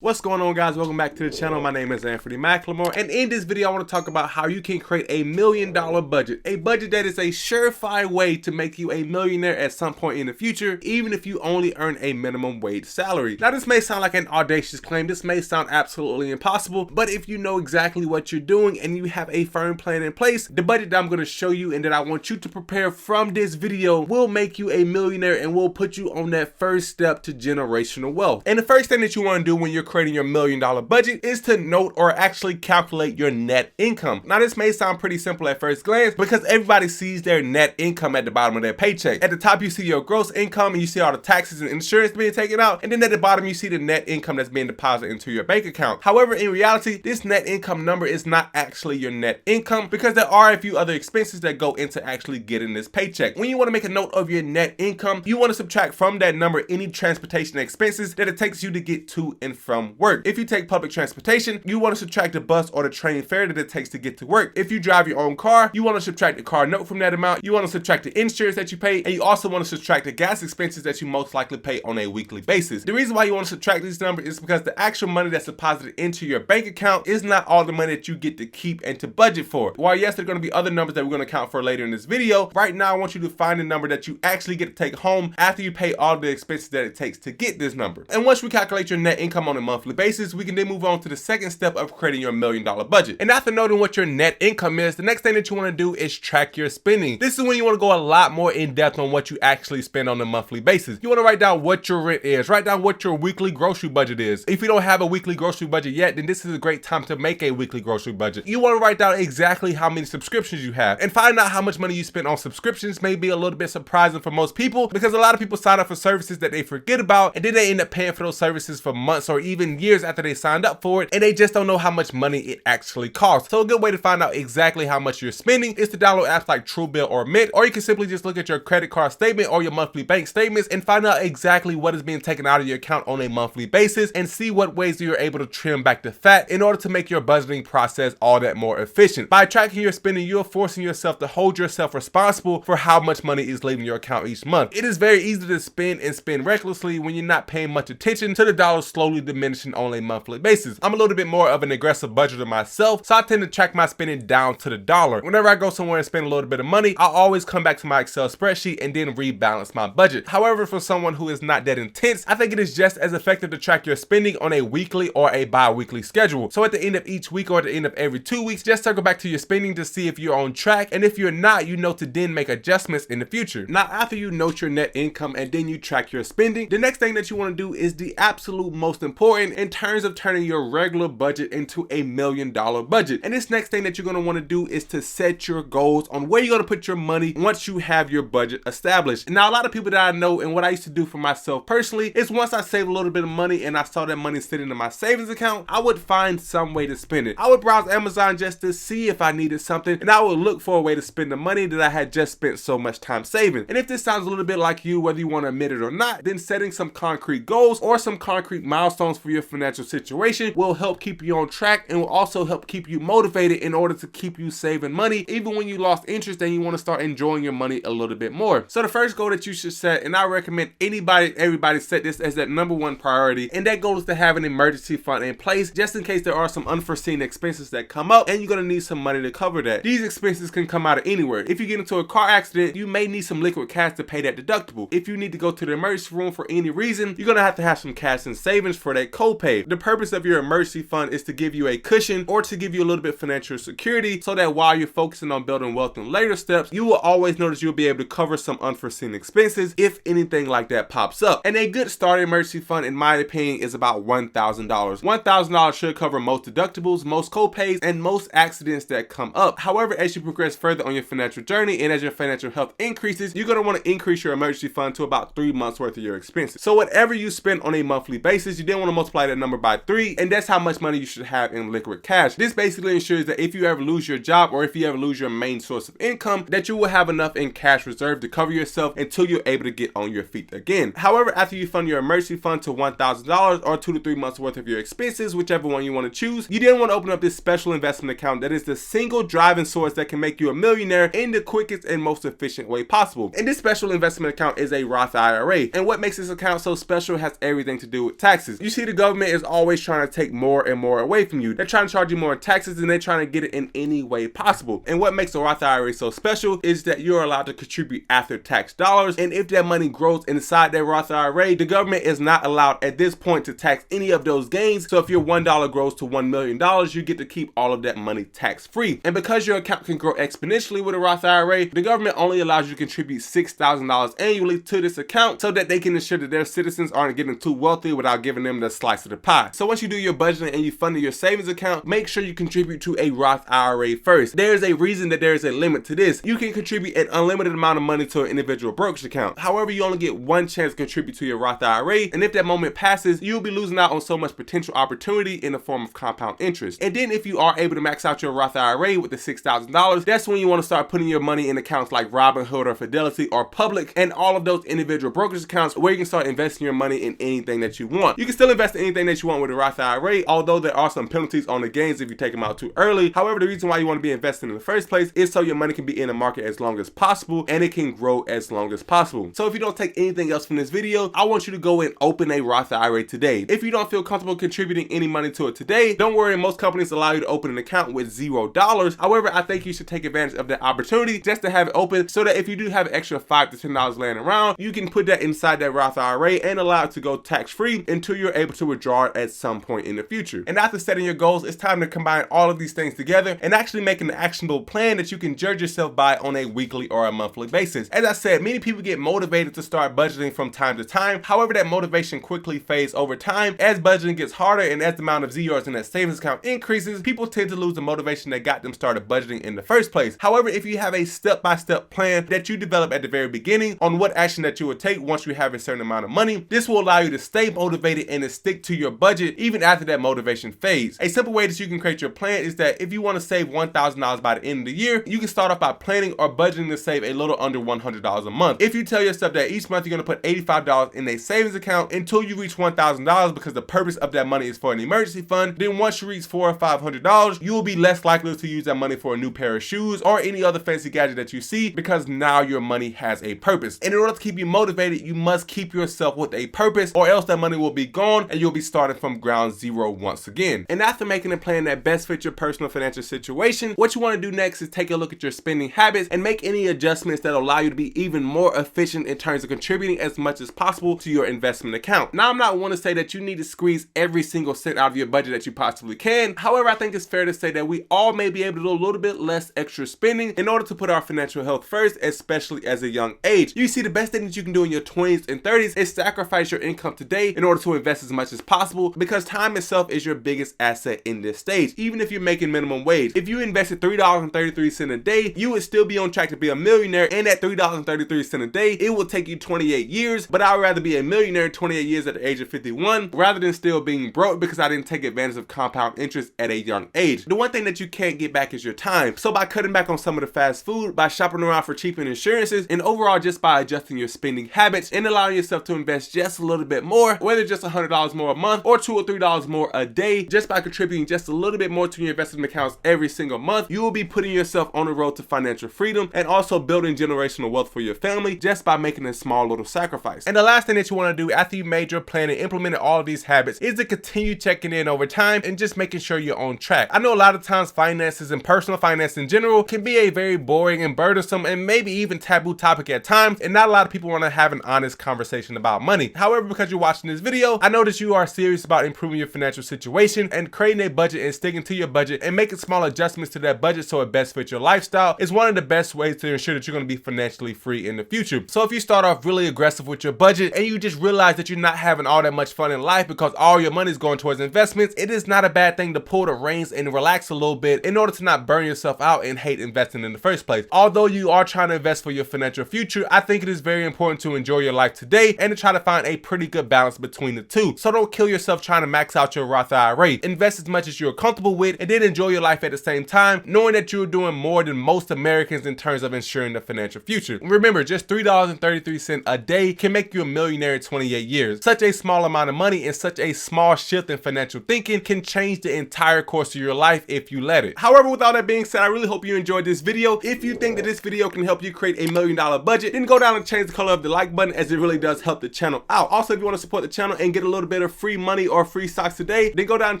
What's going on, guys? Welcome back to the channel. My name is Anfernee, and in this video I want to talk about how you can create a $1 million budget, a budget that is a surefire way to make you a millionaire at some point in the future, even if you only earn a minimum wage salary. Now, this may sound like an audacious claim, this may sound absolutely impossible, but if you know exactly what you're doing and you have a firm plan in place, the budget that I'm going to show you and that I want you to prepare from this video will make you a millionaire and will put you on that first step to generational wealth. And the first thing that you want to do when you're creating your $1 million budget is to note or actually calculate your net income. Now, this may sound pretty simple at first glance because everybody sees their net income at the bottom of their paycheck. At the top, you see your gross income and you see all the taxes and insurance being taken out, and then at the bottom you see the net income that's being deposited into your bank account. However, in reality, this net income number is not actually your net income because there are a few other expenses that go into actually getting this paycheck. When you want to make a note of your net income, you want to subtract from that number any transportation expenses that it takes you to get to and from work. If you take public transportation, you want to subtract the bus or the train fare that it takes to get to work. If you drive your own car, you want to subtract the car note from that amount. You want to subtract the insurance that you pay, and you also want to subtract the gas expenses that you most likely pay on a weekly basis. The reason why you want to subtract these numbers is because the actual money that's deposited into your bank account is not all the money that you get to keep and to budget for. While yes, there are going to be other numbers that we're going to account for later in this video, right now I want you to find the number that you actually get to take home after you pay all the expenses that it takes to get this number. And once we calculate your net income on a monthly basis, we can then move on to the second step of creating your $1 million budget. And after noting what your net income is, the next thing that you want to do is track your spending. This is when you want to go a lot more in depth on what you actually spend on a monthly basis. You want to write down what your rent is, write down what your weekly grocery budget is. If you don't have a weekly grocery budget yet, then this is a great time to make a weekly grocery budget. You want to write down exactly how many subscriptions you have, and find out how much money you spend on subscriptions may be a little bit surprising for most people because a lot of people sign up for services that they forget about, and then they end up paying for those services for months or even years after they signed up for it, and they just don't know how much money it actually costs. So a good way to find out exactly how much you're spending is to download apps like Truebill or Mint, or you can simply just look at your credit card statement or your monthly bank statements and find out exactly what is being taken out of your account on a monthly basis and see what ways you're able to trim back the fat in order to make your budgeting process all that more efficient. By tracking your spending, you're forcing yourself to hold yourself responsible for how much money is leaving your account each month. It is very easy to spend and spend recklessly when you're not paying much attention to the dollar slowly diminishing on a monthly basis. I'm a little bit more of an aggressive budgeter myself, so I tend to track my spending down to the dollar. Whenever I go somewhere and spend a little bit of money, I always come back to my Excel spreadsheet and then rebalance my budget. However, for someone who is not that intense, I think it is just as effective to track your spending on a weekly or a bi-weekly schedule. So at the end of each week or at the end of every 2 weeks, just circle back to your spending to see if you're on track, and if you're not, you know to then make adjustments in the future. Now, after you note your net income and then you track your spending, the next thing that you want to do is the absolute most important in terms of turning your regular budget into a $1 million budget. And this next thing that you're going to want to do is to set your goals on where you're going to put your money once you have your budget established. Now, a lot of people that I know, and what I used to do for myself personally, is once I saved a little bit of money and I saw that money sitting in my savings account, I would find some way to spend it. I would browse Amazon just to see if I needed something, and I would look for a way to spend the money that I had just spent so much time saving. And if this sounds a little bit like you, whether you want to admit it or not, then setting some concrete goals or some concrete milestones for your financial situation will help keep you on track and will also help keep you motivated in order to keep you saving money even when you lost interest and you want to start enjoying your money a little bit more. So the first goal that you should set, and I recommend everybody set this as that number one priority, and that goal is to have an emergency fund in place just in case there are some unforeseen expenses that come up and you're going to need some money to cover that. These expenses can come out of anywhere. If you get into a car accident, you may need some liquid cash to pay that deductible. If you need to go to the emergency room for any reason, you're going to have some cash in savings for that copay. The purpose of your emergency fund is to give you a cushion or to give you a little bit of financial security so that while you're focusing on building wealth in later steps, you will always know that you'll be able to cover some unforeseen expenses if anything like that pops up. And a good starting emergency fund, in my opinion, is about $1,000. $1,000 should cover most deductibles, most copays, and most accidents that come up. However, as you progress further on your financial journey and as your financial health increases, you're going to want to increase your emergency fund to about 3 months worth of your expenses. So whatever you spend on a monthly basis, you then want to multiply that number by 3, and that's how much money you should have in liquid cash. This basically ensures that if you ever lose your job or if you ever lose your main source of income, that you will have enough in cash reserve to cover yourself until you're able to get on your feet again. However, after you fund your emergency fund to $1,000 or 2 to 3 months worth of your expenses, whichever one you want to choose, you then want to open up this special investment account that is the single driving source that can make you a millionaire in the quickest and most efficient way possible. And this special investment account is a Roth IRA. And what makes this account so special has everything to do with taxes. You see, the government is always trying to take more and more away from you. They're trying to charge you more in taxes, and they're trying to get it in any way possible. And what makes a Roth IRA so special is that you're allowed to contribute after tax dollars, and if that money grows inside that Roth IRA, the government is not allowed at this point to tax any of those gains. So if your $1 grows to $1 million, you get to keep all of that money tax free. And because your account can grow exponentially with a Roth IRA, the government only allows you to contribute $6,000 annually to this account so that they can ensure that their citizens aren't getting too wealthy without giving them the slice of the pie. So once you do your budgeting and you fund your savings account, make sure you contribute to a Roth IRA first. There's a reason that there is a limit to this. You can contribute an unlimited amount of money to an individual brokerage account. However, you only get one chance to contribute to your Roth IRA, and if that moment passes, you'll be losing out on so much potential opportunity in the form of compound interest. And then if you are able to max out your Roth IRA with the $6,000, that's when you want to start putting your money in accounts like Robinhood or Fidelity or Public and all of those individual brokerage accounts where you can start investing your money in anything that you want. You can still invest in anything that you want with a Roth IRA, although there are some penalties on the gains if you take them out too early. However, the reason why you want to be investing in the first place is so your money can be in the market as long as possible and it can grow as long as possible. So if you don't take anything else from this video, I want you to go and open a Roth IRA today. If you don't feel comfortable contributing any money to it today, don't worry, most companies allow you to open an account with $0. However, I think you should take advantage of that opportunity just to have it open so that if you do have an extra $5 to $10 laying around, you can put that inside that Roth IRA and allow it to go tax-free until you're able to withdraw it at some point in the future. And after setting your goals, it's time to combine all of these things together and actually make an actionable plan that you can judge yourself by on a weekly or a monthly basis. As I said, many people get motivated to start budgeting from time to time. However, that motivation quickly fades over time as budgeting gets harder and as the amount of zeros in that savings account increases, people tend to lose the motivation that got them started budgeting in the first place. However, if you have a step-by-step plan that you develop at the very beginning on what action that you would take once you have a certain amount of money, this will allow you to stay motivated and to stick to your budget even after that motivation fades. A simple way that you can create your plan is that if you want to save $1,000 by the end of the year, you can start off by planning or budgeting to save a little under $100 a month. If you tell yourself that each month you're going to put $85 in a savings account until you reach $1,000 because the purpose of that money is for an emergency fund, then once you reach $400 or $500, you will be less likely to use that money for a new pair of shoes or any other fancy gadget that you see because now your money has a purpose. And in order to keep you motivated, you must keep yourself with a purpose or else that money will be gone and you'll be starting from ground zero once again. And after making a plan that best fits your personal financial situation, what you want to do next is take a look at your spending habits and make any adjustments that allow you to be even more efficient in terms of contributing as much as possible to your investment account. Now, I'm not one to say that you need to squeeze every single cent out of your budget that you possibly can. However, I think it's fair to say that we all may be able to do a little bit less extra spending in order to put our financial health first, especially as a young age. You see, the best thing that you can do in your 20s and 30s is sacrifice your income today in order to invest as much as possible because time itself is your biggest asset in this stage. Even if you're making minimum wage, if you invested $3.33 a day, you would still be on track to be a millionaire, and at $3.33 a day, it will take you 28 years, but I would rather be a millionaire 28 years at the age of 51 rather than still being broke because I didn't take advantage of compound interest at a young age. The one thing that you can't get back is your time. So by cutting back on some of the fast food, by shopping around for cheaper insurances, and overall just by adjusting your spending habits and allowing yourself to invest just a little bit more, whether just $100 more a month or $2 or $3 more a day, just by contributing just a little bit more to your investment accounts every single month, you will be putting yourself on the road to financial freedom and also building generational wealth for your family just by making a small little sacrifice. And the last thing that you want to do after you made your plan and implemented all of these habits is to continue checking in over time and just making sure you're on track. I know a lot of times finances and personal finance in general can be a very boring and burdensome and maybe even taboo topic at times, and not a lot of people want to have an honest conversation about money. However, because you're watching this video, I know that you are serious about improving your financial situation and creating a budget and sticking to your budget and making small adjustments to that budget so it best fits your lifestyle is one of the best ways to ensure that you're going to be financially free in the future. So if you start off really aggressive with your budget and you just realize that you're not having all that much fun in life because all your money is going towards investments, it is not a bad thing to pull the reins and relax a little bit in order to not burn yourself out and hate investing in the first place. Although you are trying to invest for your financial future, I think it is very important to enjoy your life today and to try to find a pretty good balance between the two. So don't kill yourself trying to max out your Roth IRA. Invest as much as you're comfortable with and then enjoy your life at the same time, knowing that you're doing more than most Americans in terms of ensuring the financial future. Remember, just $3.33 a day can make you a millionaire in 28 years. Such a small amount of money and such a small shift in financial thinking can change the entire course of your life if you let it. However, with all that being said, I really hope you enjoyed this video. If you think that this video can help you create $1 million budget, then go down and change the color of the like button, as it really does help the channel out. Also, if you want to support the channel and get a little bit bit of free money or free stocks today, then go down and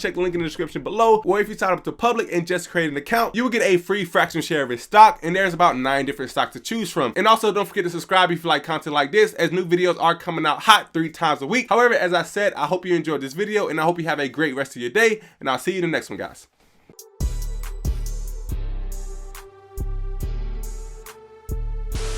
check the link in the description below. Or if you sign up to public and just create an account, you will get a free fraction share of his stock, and there's about 9 different stocks to choose from. And also don't forget to subscribe if you like content like this, as new videos are coming out hot 3 times a week. However, as I said, I hope you enjoyed this video, and I hope you have a great rest of your day, and I'll see you in the next one, guys.